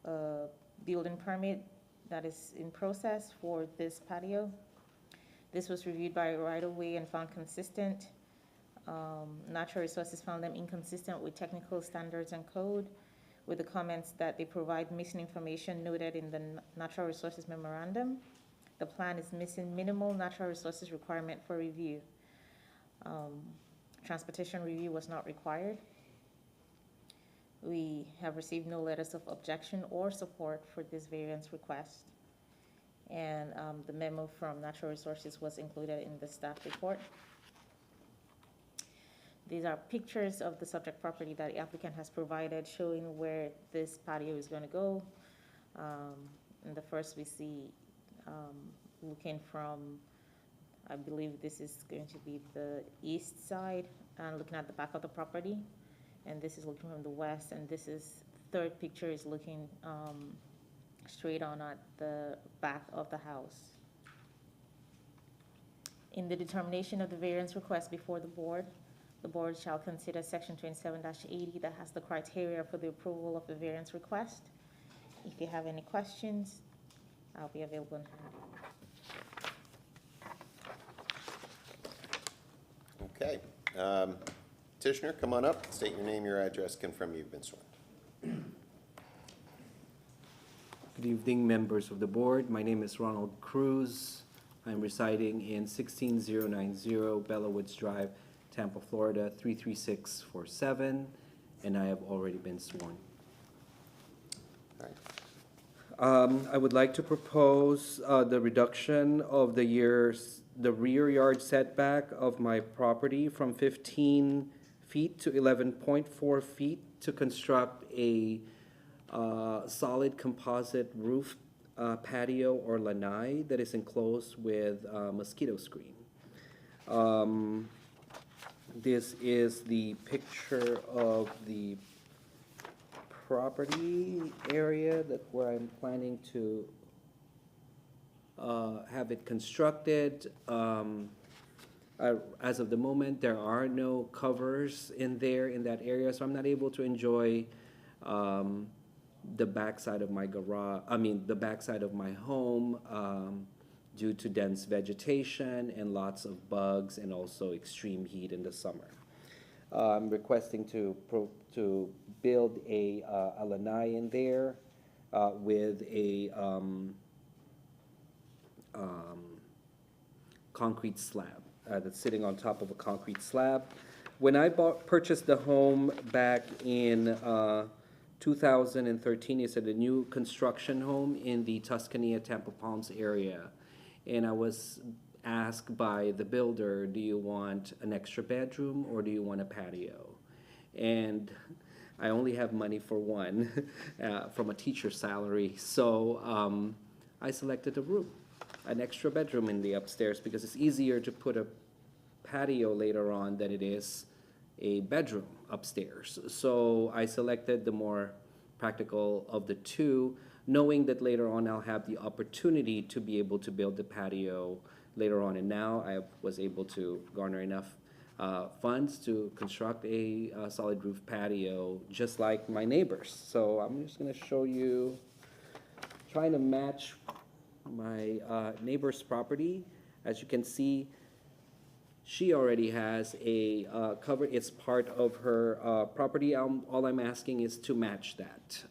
a building permit that is in process for this patio. This was reviewed by right-of-way and found consistent. Natural Resources found them inconsistent with technical standards and code, with the comments that they provide missing information noted in the Natural Resources Memorandum. The plan is missing minimal natural resources requirement for review. Transportation review was not required. We have received no letters of objection or support for this variance request. And the memo from Natural Resources was included in the staff report. These are pictures of the subject property that the applicant has provided showing where this patio is going to go. In the first we see looking from, I believe this is going to be the east side, and looking at the back of the property. And this is looking from the west, and this is, third picture is looking straight on at the back of the house. In the determination of the variance request before the board shall consider section 27-80 that has the criteria for the approval of the variance request. If you have any questions, I'll be available in hand. Okay. Petitioner, come on up, state your name, your address, confirm you've been sworn. Good evening, members of the board. My name is Ronald Cruz. I'm residing in 16090 Bella Woods Drive, Tampa, Florida, 33647, and I have already been sworn. All right. I would like to propose the reduction of the rear yard setback of my property from 15 feet to 11.4 feet to construct a solid composite roof patio or lanai that is enclosed with mosquito screen. This is the picture of the property area where I'm planning to have it constructed. As of the moment, there are no covers in that area, so I'm not able to enjoy the backside of my the backside of my home due to dense vegetation and lots of bugs and also extreme heat in the summer. I'm requesting to build a lanai in there with a concrete slab that's sitting on top of a concrete slab. When I purchased the home back in 2013, it's a new construction home in the Tuscania, Tampa Palms area. And I was asked by the builder, do you want an extra bedroom or do you want a patio? And I only have money for one from a teacher's salary. So I selected a room, an extra bedroom in the upstairs, because it's easier to put a patio later on than it is a bedroom upstairs. So I selected the more practical of the two, knowing that later on I'll have the opportunity to be able to build the patio later on. And now I was able to garner enough funds to construct a solid roof patio just like my neighbors. So I'm just gonna show you, trying to match my neighbor's property. As you can see, she already has a cover. It's part of her property. All I'm asking is to match that,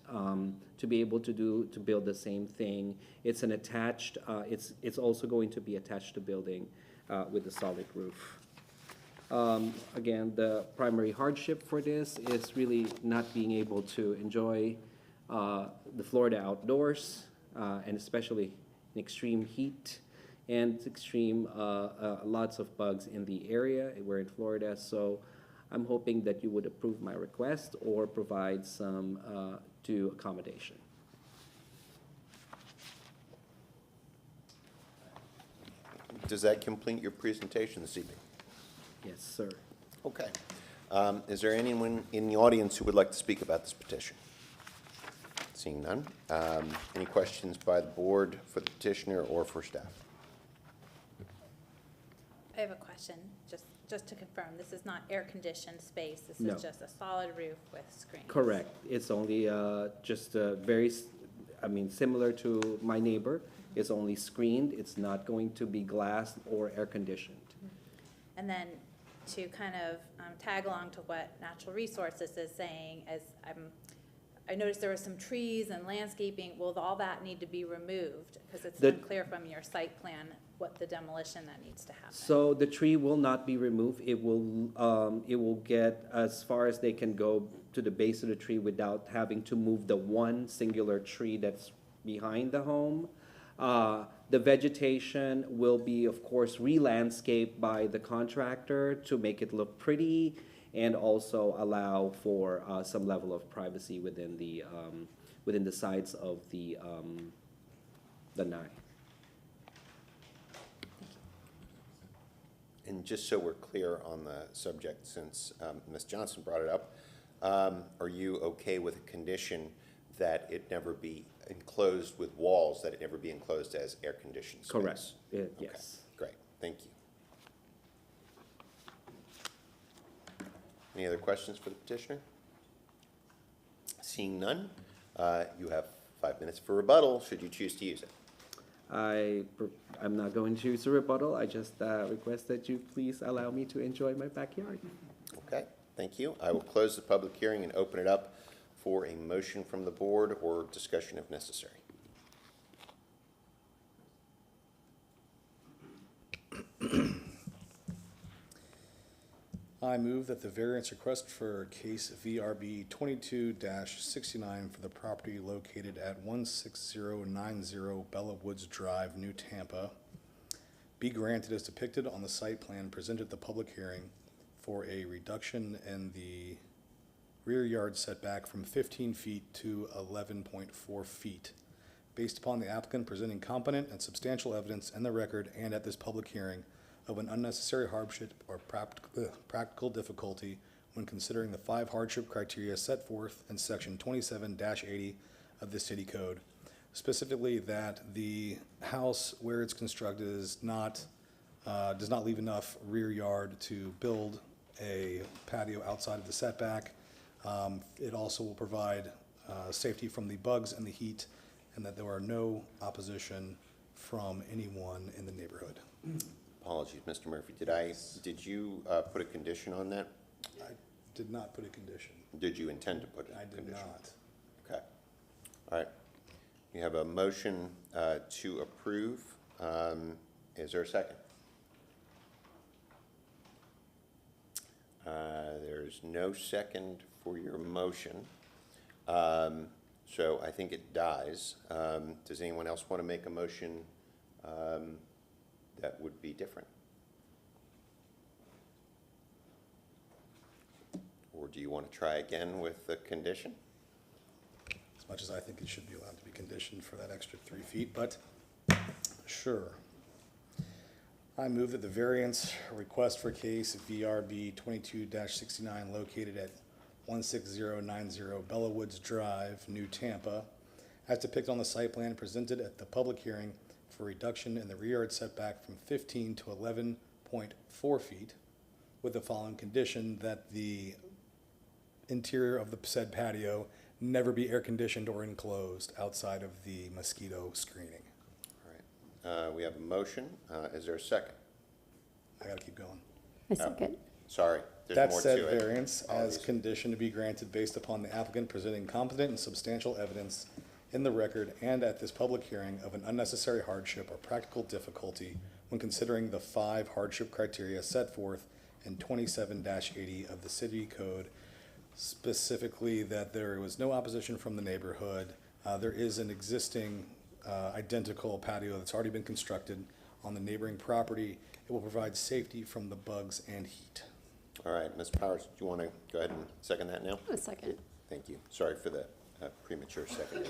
to be able to build the same thing. It's an attached, it's also going to be attached to building with a solid roof. Again, the primary hardship for this is really not being able to enjoy the Florida outdoors, and especially in extreme heat and extreme lots of bugs in the area. We're in Florida, so I'm hoping that you would approve my request or provide some due accommodation. Does that complete your presentation this evening? Yes, sir. Okay. Is there anyone in the audience who would like to speak about this petition? Seeing none. Any questions by the board for the petitioner or for staff? I have a question, just to confirm, this is not air-conditioned space, this No. is just a solid roof with screens? Correct. It's only just a very, I mean, similar to my neighbor, it's only screened, it's not going to be glass or air conditioned. And then to kind of tag along to what Natural Resources is saying, as I noticed there were some trees and landscaping, will all that need to be removed? Because it's The- unclear from your site plan what the demolition that needs to happen. So the tree will not be removed. It will get as far as they can go to the base of the tree without having to move the one singular tree that's behind the home. The vegetation will be, of course, re-landscaped by the contractor to make it look pretty and also allow for some level of privacy within the sides of the lanai. And just so we're clear on the subject, since Ms. Johnson brought it up, are you okay with a condition that it never be enclosed with walls, that it never be enclosed as air-conditioned space? Correct. Okay, Yes. great, thank you. Any other questions for the petitioner? Seeing none, you have 5 minutes for rebuttal, should you choose to use it. I'm not going to use a rebuttal. I just request that you please allow me to enjoy my backyard. Okay, thank you. I will close the public hearing and open it up for a motion from the board or discussion if necessary. I move that the variance request for case VRB 22-69 for the property located at 16090 Bella Woods Drive, New Tampa, be granted as depicted on the site plan presented at the public hearing for a reduction in the rear yard setback from 15 feet to 11.4 feet, based upon the applicant presenting competent and substantial evidence in the record and at this public hearing of an unnecessary hardship or practical difficulty when considering the 5 hardship criteria set forth in section 27-80 of the city code. Specifically, that the house where it's constructed is not, does not leave enough rear yard to build a patio outside of the setback. It also will provide safety from the bugs and the heat, and that there are no opposition from anyone in the neighborhood. Apologies, Mr. Murphy, did you put a condition on that? I did not put a condition. Did you intend to put a I did condition? not. Okay, all right. You have a motion to approve. Is there a second? There's no second for your motion. So I think it dies. Does anyone else want to make a motion that would be different? Or do you want to try again with the condition? As much as I think it should be allowed to be conditioned for that extra 3 feet, but sure. I move that the variance request for case VRB 22-69 located at 16090 Bella Woods Drive, New Tampa, as depicted on the site plan presented at the public hearing for reduction in the rear yard setback from 15 to 11.4 feet, with the following condition: that the interior of the said patio never be air conditioned or enclosed outside of the mosquito screening. All right. We have a motion. Is there a second? I gotta keep going. I second. Sorry, there's That more said to it. variance as Apologies. condition to be granted based upon the applicant presenting competent and substantial evidence in the record and at this public hearing of an unnecessary hardship or practical difficulty when considering the 5 hardship criteria set forth in 27-80 of the city code, specifically that there was no opposition from the neighborhood. There is an existing identical patio that's already been constructed on the neighboring property. It will provide safety from the bugs and heat. All right, Ms. Powers, do you want to go ahead and second that now? A second. Thank you. Sorry for the premature second.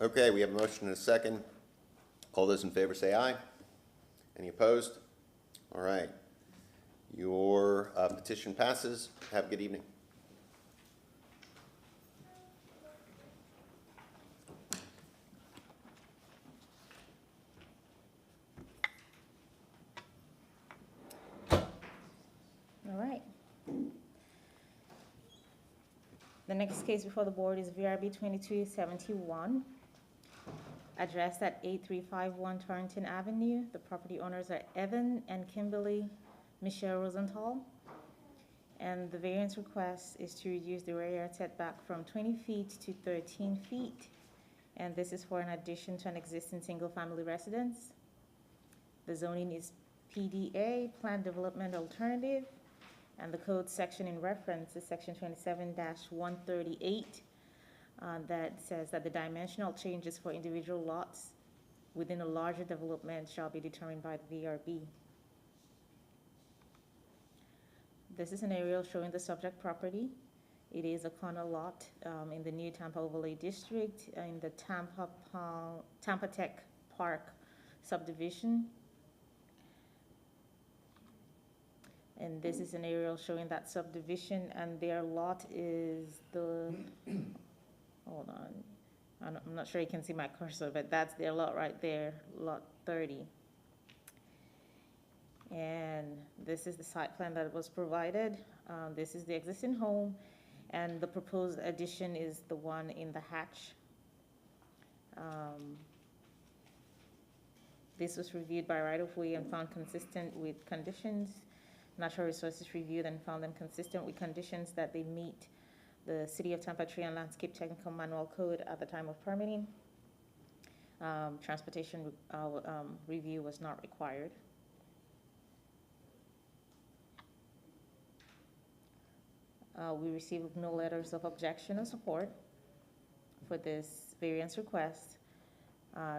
Okay, we have a motion and a second. All those in favor say aye. Any opposed? All right. Your petition passes. Have a good evening. All right. The next case before the board is VRB 2271, addressed at 8351 Torrington Avenue. The property owners are Evan and Kimberly Michelle Rosenthal. And the variance request is to reduce the rear yard setback from 20 feet to 13 feet. And this is for an addition to an existing single-family residence. The zoning is PDA, Planned Development Alternative, and the code section in reference is section 27-138 that says that the dimensional changes for individual lots within a larger development shall be determined by the VRB. This is an aerial showing the subject property. It is a corner lot in the new Tampa Overlay District in the Tampa Tech Park subdivision. And this is an aerial showing that subdivision, and their lot is the, hold on, I'm not sure you can see my cursor, but that's their lot right there, lot 30. And this is the site plan that was provided. This is the existing home, and the proposed addition is the one in the hatch. This was reviewed by right-of-way and found consistent with conditions. Natural Resources reviewed and found them consistent with conditions that they meet the City of Tampa Tree and Landscape Technical Manual Code at the time of permitting. Transportation review was not required. We received no letters of objection or support for this variance request.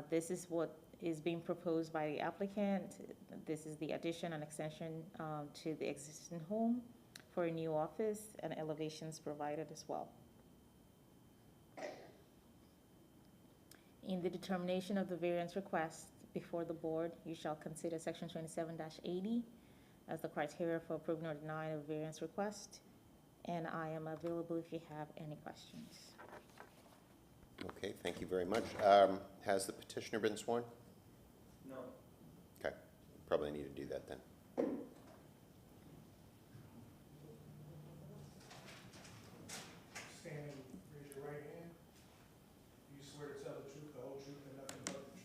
This is what is being proposed by the applicant. This is the addition and extension to the existing home for a new office, and elevations provided as well. In the determination of the variance request before the board, you shall consider section 27-80 as the criteria for approving or denying a variance request, and I am available if you have any questions. Okay, thank you very much. Has the petitioner been sworn? No. Okay, probably need to do that then. Stand and raise your right hand. Do you swear to tell the truth, the whole truth, and nothing but the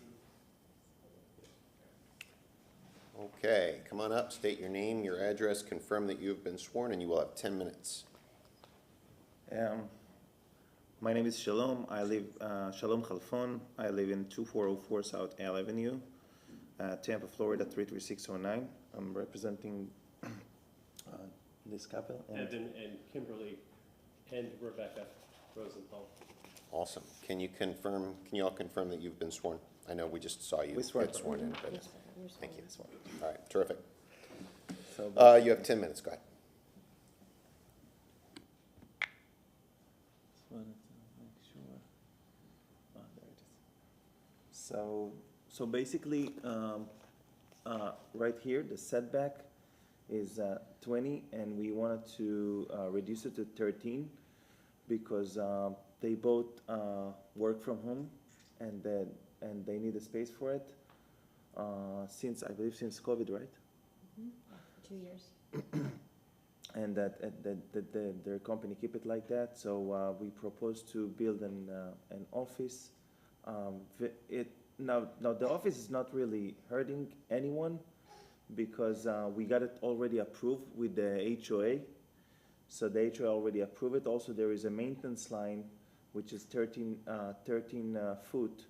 truth? Okay, come on up, state your name, your address, confirm that you have been sworn, and you will have 10 minutes. My name is Shalom. I live, Shalom Khalfon. I live in 2404 South Ale Avenue, Tampa, Florida 33609. I'm representing this couple. Evan and Kimberly and Rebecca Rosenthal. Awesome. Can you all confirm that you've been sworn? I know we just saw you We swear. get sworn in, but thank you. All right, terrific. So, You have 10 minutes, go ahead. just wanted to make sure. There it is. So basically, right here, the setback is 20, and we wanted to reduce it to 13 because they both work from home, and they need a space for it. Since, I believe, since COVID, right? 2 years. And that their company keep it like that. So we propose to build an office. Now the office is not really hurting anyone because we got it already approved with the HOA. So the HOA already approved it. Also, there is a maintenance line which is 13 foot,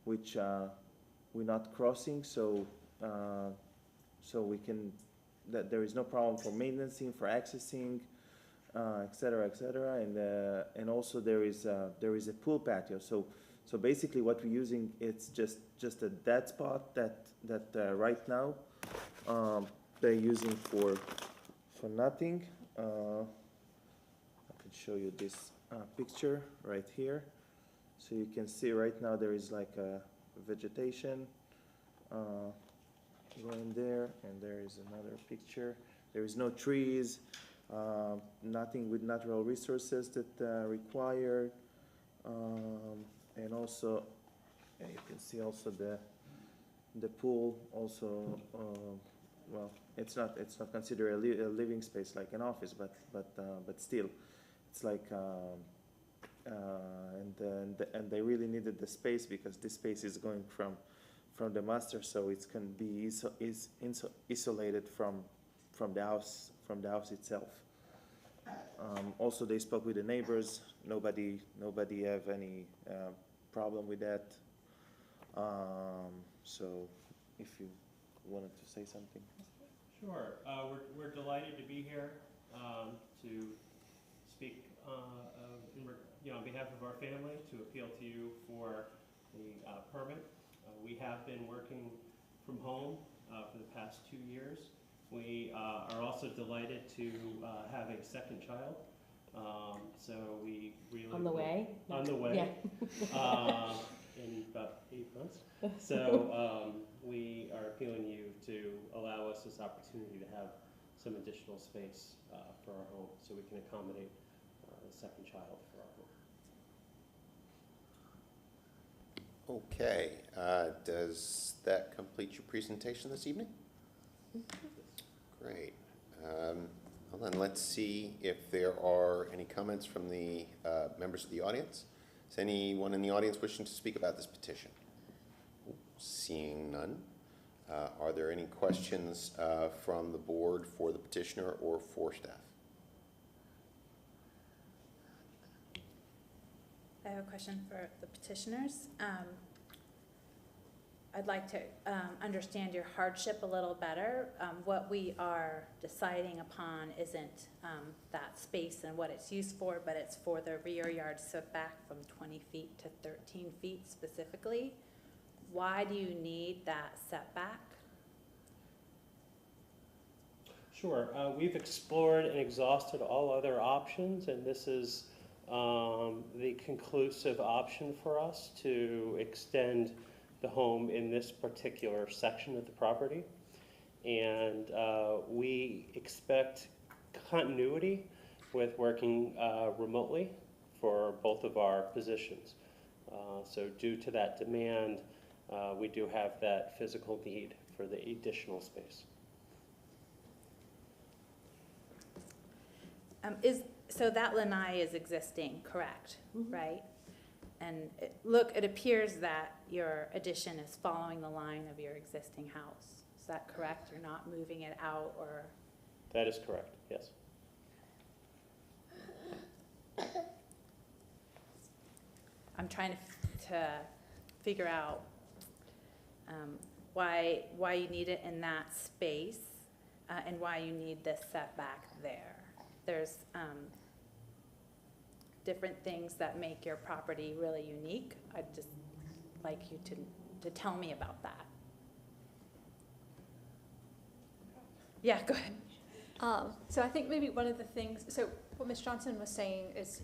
which we're not crossing. So we can. That there is no problem for maintenancing, for accessing, et cetera, and also there is a pool patio. So basically, what we're using, it's just a dead spot that right now they're using for nothing. I can show you this picture right here. So you can see right now there is like a vegetation. Going there, and there is another picture. There is no trees, nothing with natural resources that required, and also you can see also the pool. Also, well, it's not considered a living space like an office, but still, it's like, and they really needed the space because this space is going from the master, so it can be isolated from the house itself. Also, they spoke with the neighbors. Nobody have any problem with that. So, if you wanted to say something. Sure. We're delighted to be here to speak on behalf of our family, to appeal to you for the permit. We have been working from home for the past 2 years. We are also delighted to have a second child. So we really... On the way? On the way. Yeah. In about 8 months. So we are appealing to you to allow us this opportunity to have some additional space for our home so we can accommodate the second child for our home. Okay, does that complete your presentation this evening? Great. Well then, let's see if there are any comments from the members of the audience. Is anyone in the audience wishing to speak about this petition? Seeing none. Are there any questions from the board for the petitioner or for staff? I have a question for the petitioners. I'd like to understand your hardship a little better. What we are deciding upon isn't that space and what it's used for, but it's for the rear yard setback from 20 feet to 13 feet specifically. Why do you need that setback? Sure. We've explored and exhausted all other options, and this is the conclusive option for us to extend the home in this particular section of the property. And we expect continuity with working remotely for both of our positions. So due to that demand, we do have that physical need for the additional space. So that lanai is existing, correct? Mm-hmm. Right? And it appears that your addition is following the line of your existing house. Is that correct? You're not moving it out, or? That is correct, yes. I'm trying to figure out why you need it in that space and why you need this setback there. There's different things that make your property really unique. I'd just like you to tell me about that. Yeah, go ahead. So I think maybe one of the things, so what Ms. Johnson was saying is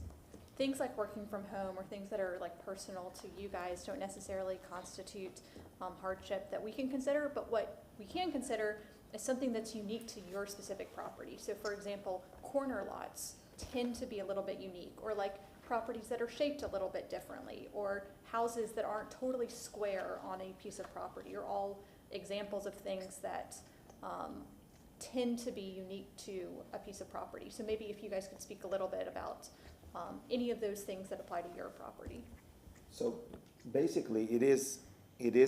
things like working from home or things that are like personal to you guys don't necessarily constitute hardship that we can consider, but what we can consider is something that's unique to your specific property. So for example, corner lots tend to be a little bit unique, or like properties that are shaped a little bit differently, or houses that aren't totally square on a piece of property, are all examples of things that tend to be unique to a piece of property. So maybe if you guys could speak a little bit about any of those things that apply to your property. So basically, it is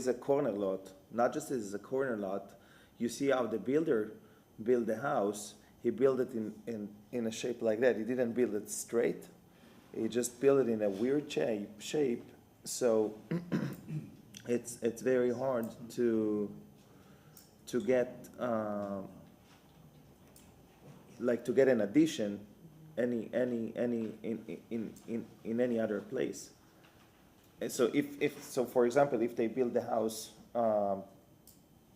a corner lot. Not just as a corner lot. You see how the builder built the house. He built it in a shape like that. He didn't build it straight. He just built it in a weird shape. So it's very hard to get to get an addition in any other place. And so so for example, if they build the house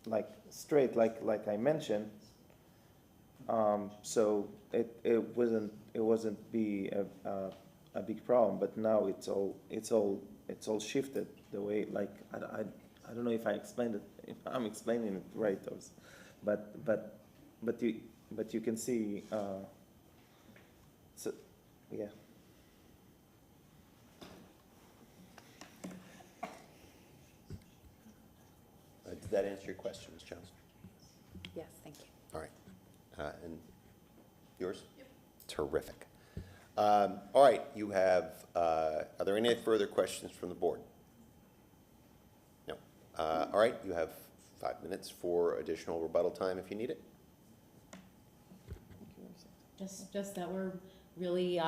like straight, like I mentioned, so it wasn't be a big problem. But now it's all shifted the way, like I don't know if I explained it, if I'm explaining it right, but you can see. So yeah. Did that answer your question, Ms. Johnson? Yes, thank you. All right. And yours? Yep. Terrific. All right, you have, are there any further questions from the board? No. All right, you have 5 minutes for additional rebuttal time if you need it. Just that we're really,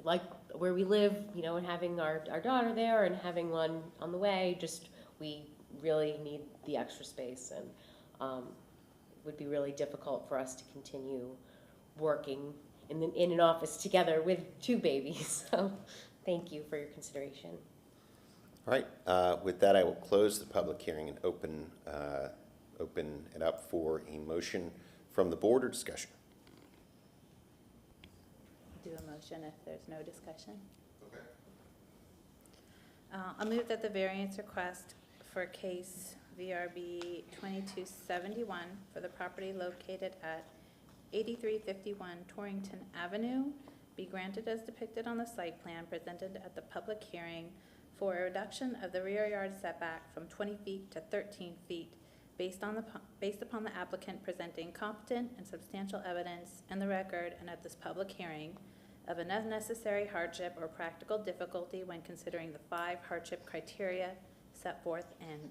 like where we live, you know, and having our daughter there and having one on the way, just, we really need the extra space, and would be really difficult for us to continue working in an office together with 2 babies. So thank you for your consideration. All right, with that, I will close the public hearing and open it up for a motion from the board or discussion. Do a motion if there's no discussion. Okay. I'll move that the variance request for case VRB 2271 for the property located at 8351 Torrington Avenue be granted as depicted on the site plan presented at the public hearing for a reduction of the rear yard setback from 20 feet to 13 feet based upon the applicant presenting competent and substantial evidence in the record and at this public hearing of an unnecessary hardship or practical difficulty when considering the 5 hardship criteria set forth in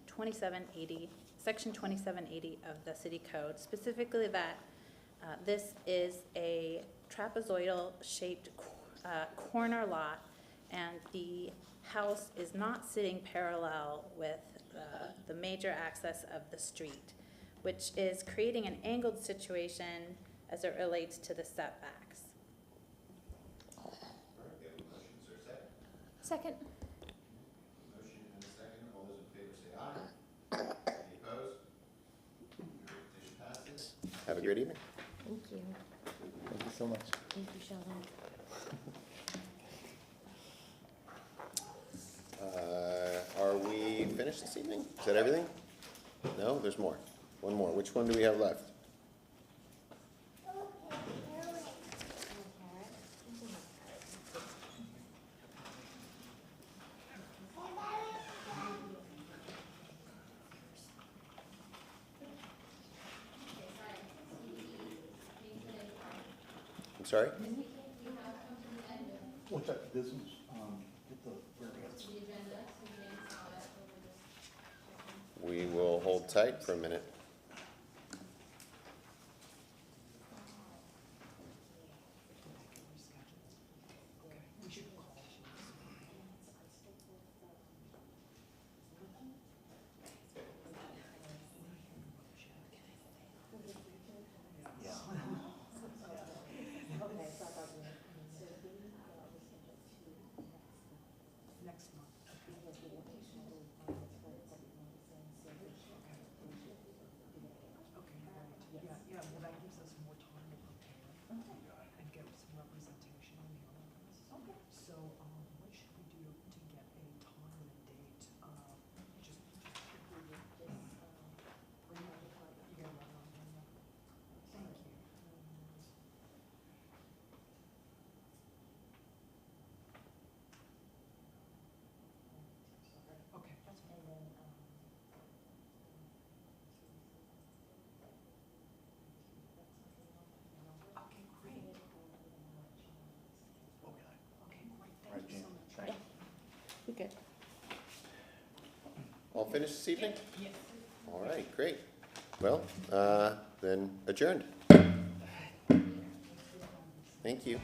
Section 2780 of the City Code, specifically that this is a trapezoidal-shaped corner lot, and the house is not sitting parallel with the major access of the street, which is creating an angled situation as it relates to the setbacks. Second. Motion and a second. All those in favor say aye. Any opposed? Petition passes. Have a great evening. Thank you. Thank you so much. Thank you, Sheldon. Are we finished this evening? Is that everything? No, there's more. One more. Which one do we have left? I'm sorry? What's that, this is, get the variance. We will hold tight for a minute. We're good. All finished this evening? Yes. All right, great. Well, then adjourned. Thank you.